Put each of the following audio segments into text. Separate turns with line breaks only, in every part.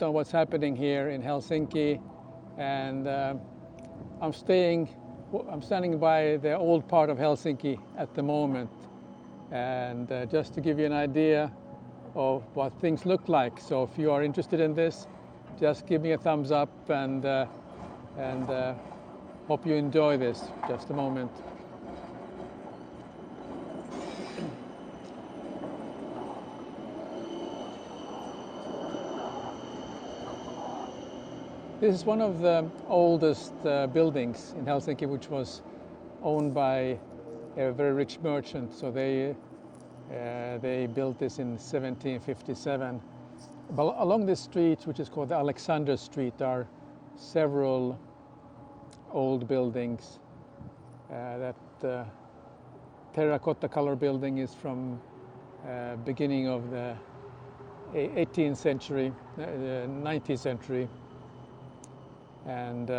bit on what's happening here in Helsinki, and I'm standing by the old part of Helsinki at the moment, and just to give you an idea of what things look like. So if you are interested in this, just give me a thumbs up, and hope you enjoy this. Just a moment. This is one of the oldest buildings in Helsinki, which was owned by a very rich merchant. So they built this in 1757. But along this street, which is called the Alexander Street, are several old buildings. That terracotta color building is from beginning of the 18th century, 19th century. And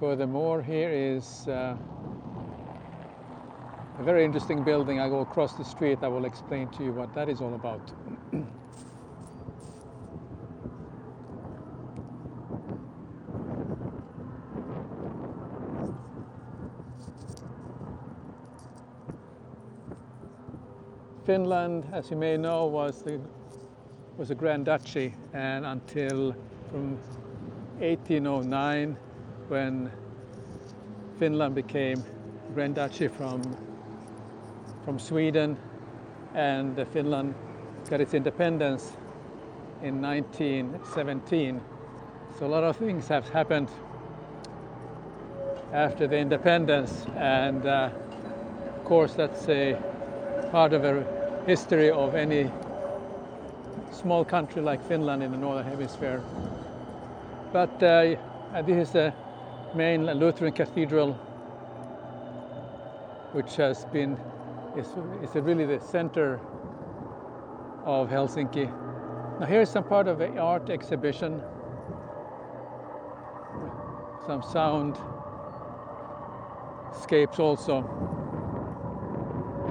furthermore, here is a very interesting building. I go across the street, I will explain to you what that is all about. Finland, as you may know, was a Grand Duchy, and until from 1809, when Finland became Grand Duchy from Sweden, and Finland got its independence in 1917. So a lot of things have happened after the independence, and of course that's a part of a history of any small country like Finland in the Northern Hemisphere. But this is the main Lutheran cathedral, which has been is really the center of Helsinki. Now here's some part of the art exhibition, some soundscapes also.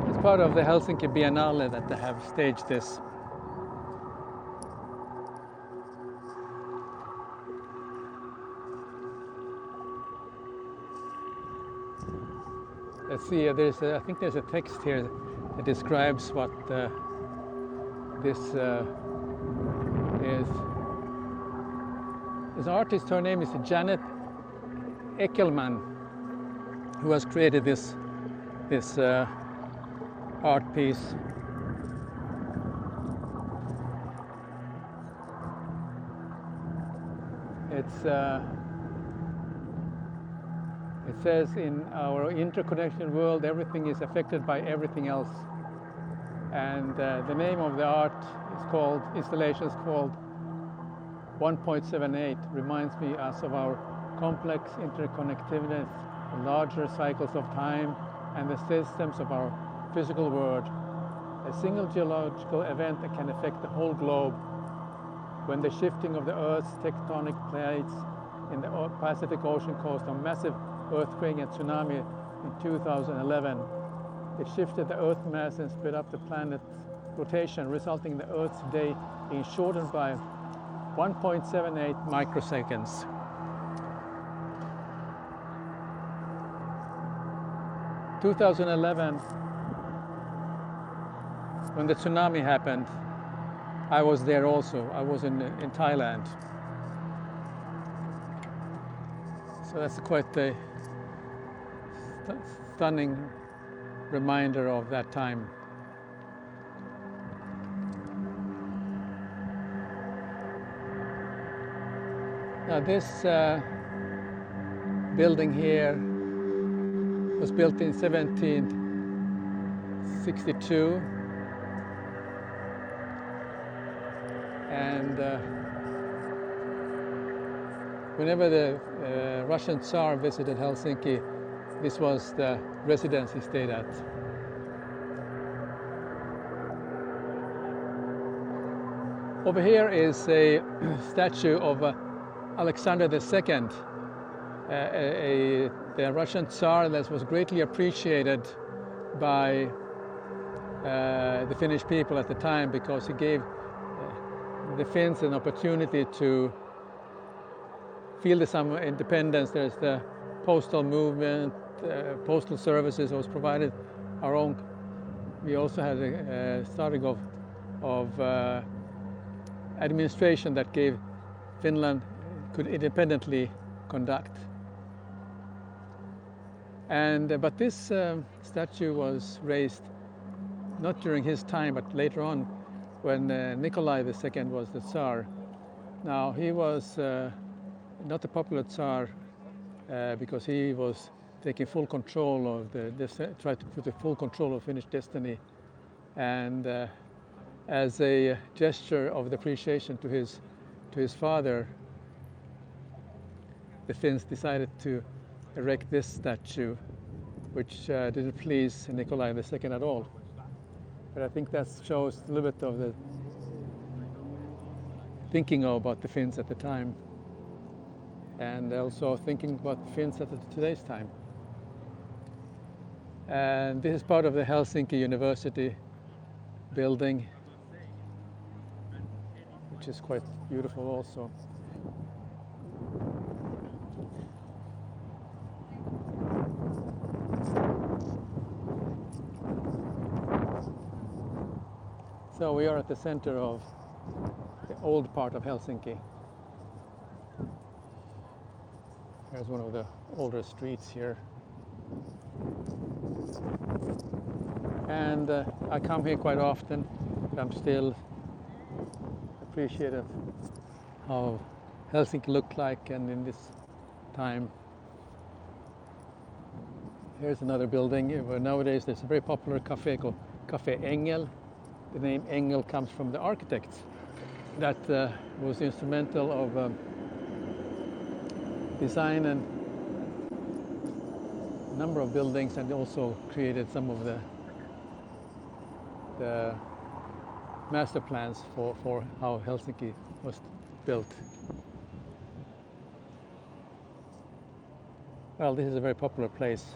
It's part of the Helsinki Biennale that they have staged this. Let's see, I think there's a text here that describes what this is. This artist, her name is Janet Eckelman, who has created this art piece. It says, in our interconnection world, everything is affected by everything else. And the name of the installation is called 1.78. Reminds us of our complex interconnectedness, the larger cycles of time, and the systems of our physical world. A single geological event that can affect the whole globe. When the shifting of the Earth's tectonic plates in the Pacific Ocean caused a massive earthquake and tsunami in 2011. It shifted the Earth mass and sped up the planet's rotation, resulting in the Earth's day being shortened by 1.78 microseconds. In 2011, when the tsunami happened, I was there also. I was in Thailand. So that's quite a stunning reminder of that time. Now this building here was built in 1762, and whenever the Russian Tsar visited Helsinki, this was the residence he stayed at. Over here is a statue of Alexander II, the Russian Tsar that was greatly appreciated by the Finnish people at the time, because he gave the Finns an opportunity to feel some independence. There's the postal movement, postal services was provided our own. We also had a starting of administration that gave Finland could independently conduct. And but this statue was raised not during his time, but later on, when Nikolai II was the Tsar. Now he was not a popular Tsar because he was taking full control of tried to put the full control of Finnish destiny, and as a gesture of appreciation to his father, the Finns decided to erect this statue, which didn't please Nikolai II at all. But I think that shows a little bit of the thinking about the Finns at the time, and also thinking about the Finns at today's time. And this is part of the Helsinki University building, which is quite beautiful also. So we are at the center of the old part of Helsinki. Here's one of the older streets here. And I come here quite often, but I'm still appreciative of Helsinki looked like and in this time. Here's another building where nowadays there's a very popular cafe called Cafe Engel. The name Engel comes from the architect that was instrumental of design and a number of buildings, and also created some of the master plans for how Helsinki was built. Well, this is a very popular place,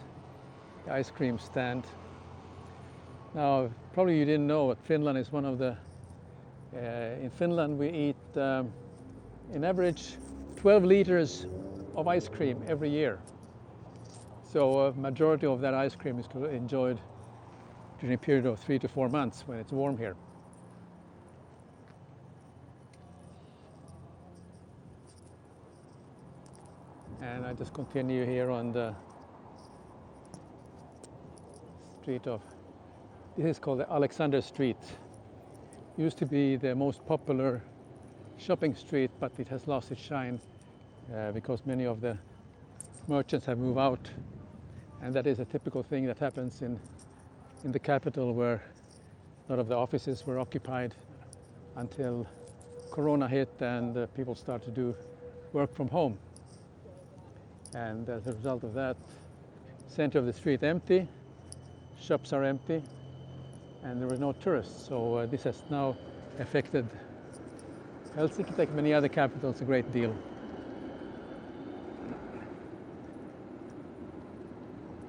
the ice cream stand. Now, probably you didn't know, but Finland is one of the, in Finland we eat in average 12 liters of ice cream every year. So a majority of that ice cream is enjoyed during a period of 3 to 4 months when it's warm here. And I just continue here on the street of, this is called the Alexander Street. Used to be the most popular shopping street, but it has lost its shine because many of the merchants have moved out. And that is a typical thing that happens in the capital, where a lot of the offices were occupied until Corona hit and people start to do work from home. And as a result of that, center of the street empty, shops are empty, and there were no tourists. So this has now affected Helsinki, like many other capitals, a great deal.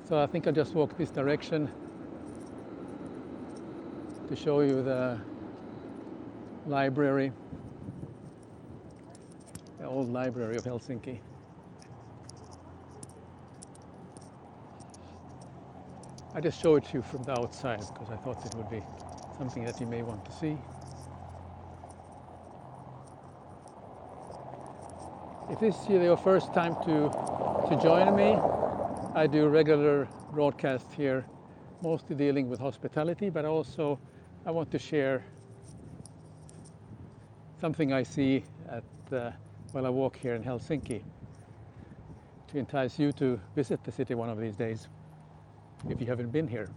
So I think I'll just walk this direction to show you the library, the old library of Helsinki. I just show it to you from the outside because I thought it would be something that you may want to see. If this is your first time to join me, I do regular broadcasts here, mostly dealing with hospitality, but also I want to share something I see while I walk here in Helsinki, to entice you to visit the city one of these days, if you haven't been here.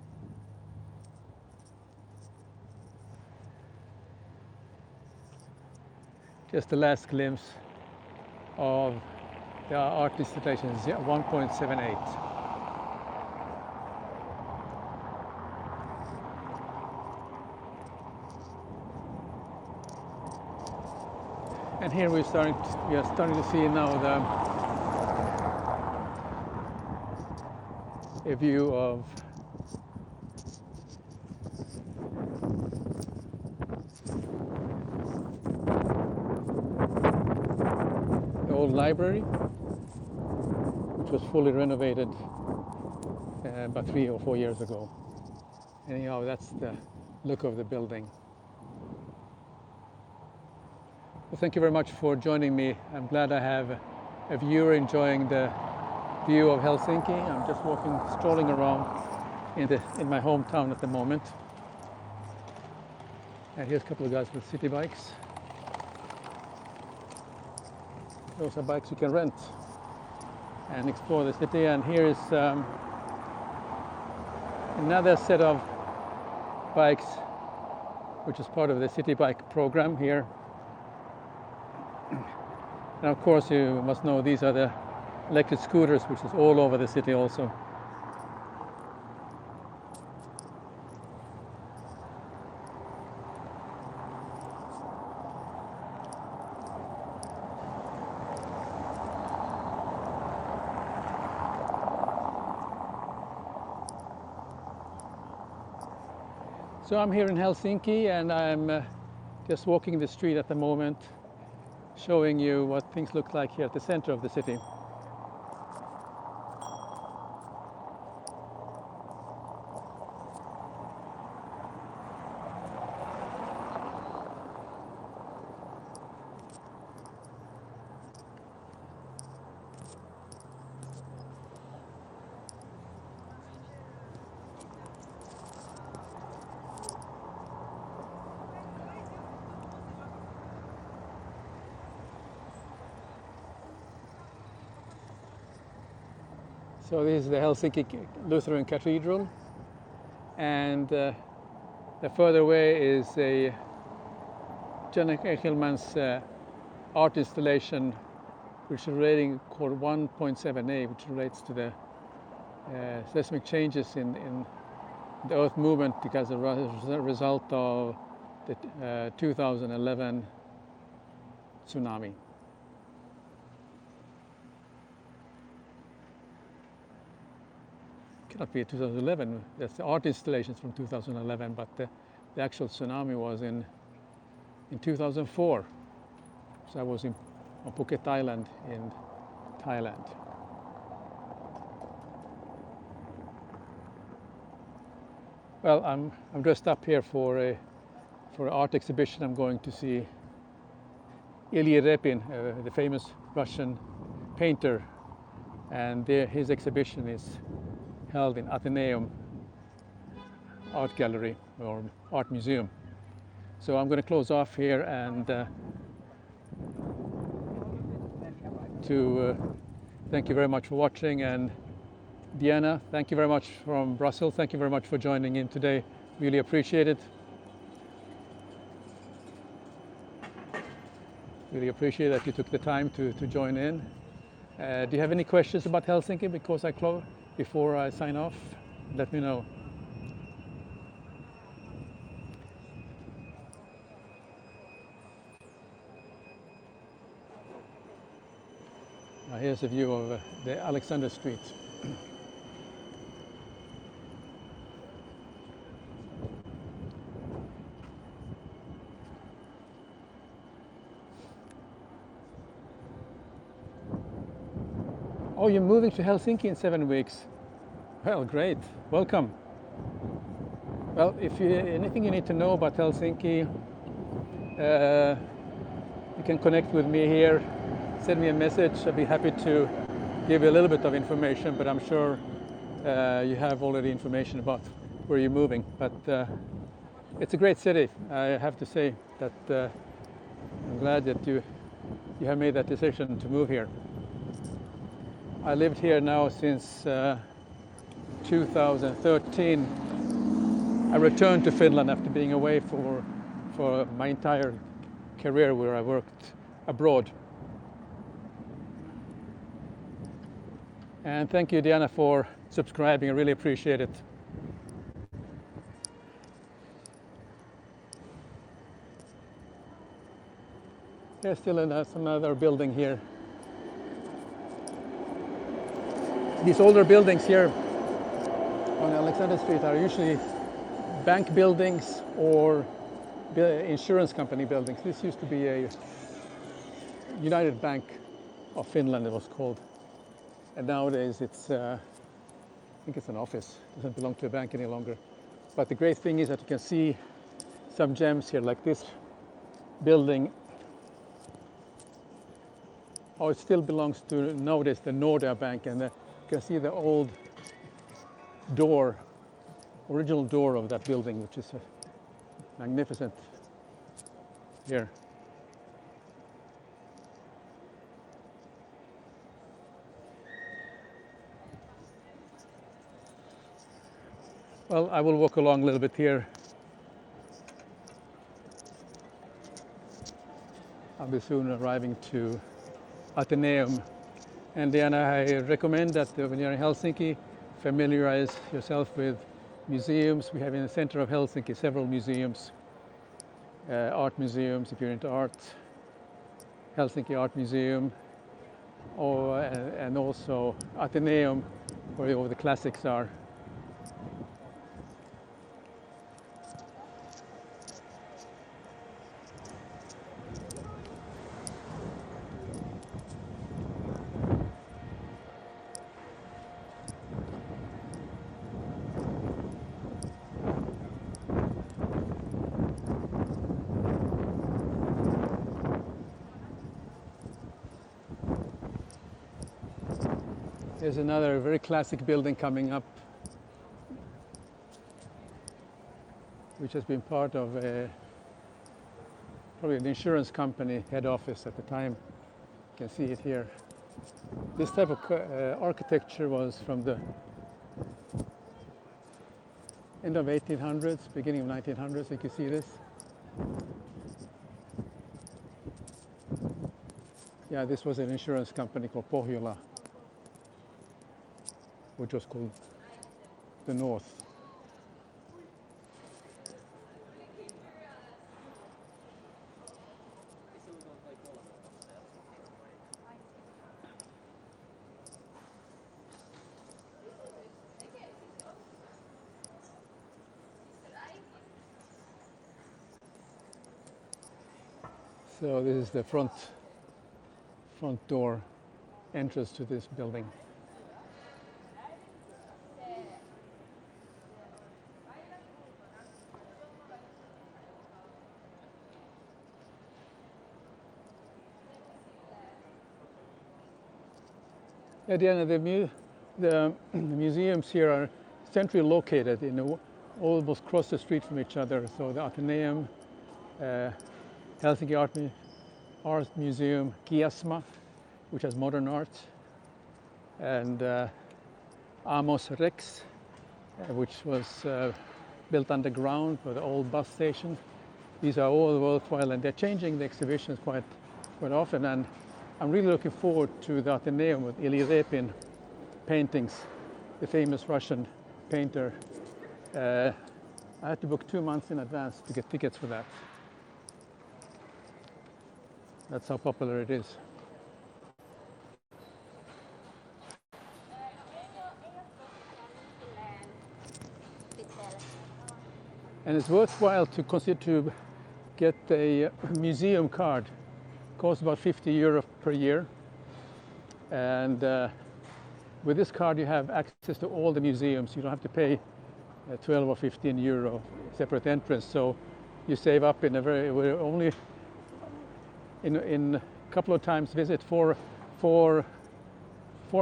Just the last glimpse of the art installation, 1.78. And here we are starting to see now a view of old library, which was fully renovated about 3 or 4 years ago. Anyhow, that's the look of the building. Well, thank you very much for joining me. I'm glad I have a viewer enjoying the view of Helsinki. I'm just strolling around in my hometown at the moment. And here's a couple of guys with city bikes. Those are bikes you can rent and explore the city. And here is another set of bikes, which is part of the city bike program here. And of course, you must know these are the electric scooters, which is all over the city also. So I'm here in Helsinki, and I'm just walking the street at the moment, showing you what things look like here at the center of the city. So this is the Helsinki Lutheran Cathedral, and the further away is a Jan Echelman's art installation, which is rating called 1.7a, which relates to the seismic changes in the Earth movement because of a result of the 2011 tsunami. Cannot be 2011. That's the art installations from 2011, but the actual tsunami was in 2004. So I was on Phuket Island in Thailand. Well, I'm dressed up here for an art exhibition. I'm going to see Ilya Repin, the famous Russian painter, and his exhibition is held in Atheneum Art Gallery or Art Museum. So I'm going to close off here and thank you very much for watching. And Diana, thank you very much from Brussels. Thank you very much for joining in today. Really appreciate it. Really appreciate that you took the time to join in. Do you have any questions about Helsinki before I sign off? Let me know. Now here's a view of the Alexander Street. Oh, you're moving to Helsinki in 7 weeks. Well, great. Welcome. Well, if anything you need to know about Helsinki, you can connect with me here. Send me a message. I'd be happy to give you a little bit of information, but I'm sure you have already information about where you're moving. But it's a great city. I have to say that I'm glad that you have made that decision to move here. I lived here now since 2013. I returned to Finland after being away for my entire career, where I worked abroad. And thank you, Diana, for subscribing. I really appreciate it. There's still another building here. These older buildings here on Alexander Street are usually bank buildings or insurance company buildings. This used to be a United Bank of Finland, it was called. And nowadays it's, I think it's an office. It doesn't belong to a bank any longer. But the great thing is that you can see some gems here, like this building. Oh, it still belongs to nowadays the Nordea Bank, and you can see the old door, original door of that building, which is magnificent here. Well, I will walk along a little bit here. I'll be soon arriving to Atheneum. And then I recommend that when you're in Helsinki, familiarize yourself with museums. We have in the center of Helsinki several museums, art museums if you're into art, Helsinki Art Museum, and also Atheneum, where all the classics are. There's another very classic building coming up, which has been part of probably an insurance company head office at the time. You can see it here. This type of architecture was from the end of 1800s, beginning of 1900s. You can see this. Yeah, this was an insurance company called Pohjola, which was called the North. So this is the front door entrance to this building. At the end of the museums here are centrally located, almost across the street from each other. So the Atheneum, Helsinki Art Museum, Kiasma, which has modern art, and Amos Rex, which was built underground for the old bus station. These are all worthwhile, and they're changing the exhibitions quite often. And I'm really looking forward to the Atheneum with Ili Repin paintings, the famous Russian painter. I had to book 2 months in advance to get tickets for that. That's how popular it is. And it's worthwhile to consider to get a museum card. It costs about 50 euro per year. And with this card you have access to all the museums. You don't have to pay 12 or 15 euro separate entrance. So you save up in we're only in a couple of times visit four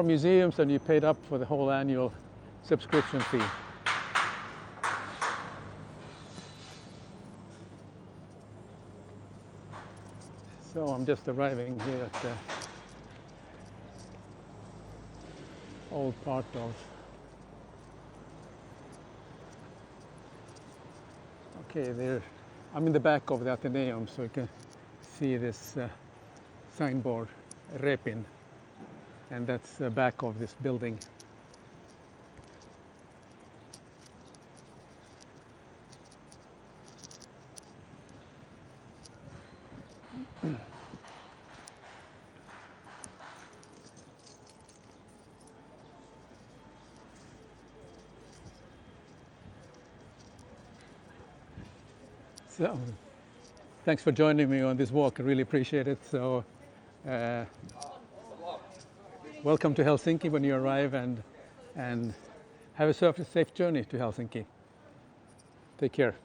museums, and you paid up for the whole annual subscription fee. So I'm just arriving here at the old part of. Okay, there. I'm in the back of the Atheneum, so you can see this signboard, Repin, and that's the back of this building. So, thanks for joining me on this walk. I really appreciate it. So, welcome to Helsinki when you arrive, and have a safe journey to Helsinki. Take care.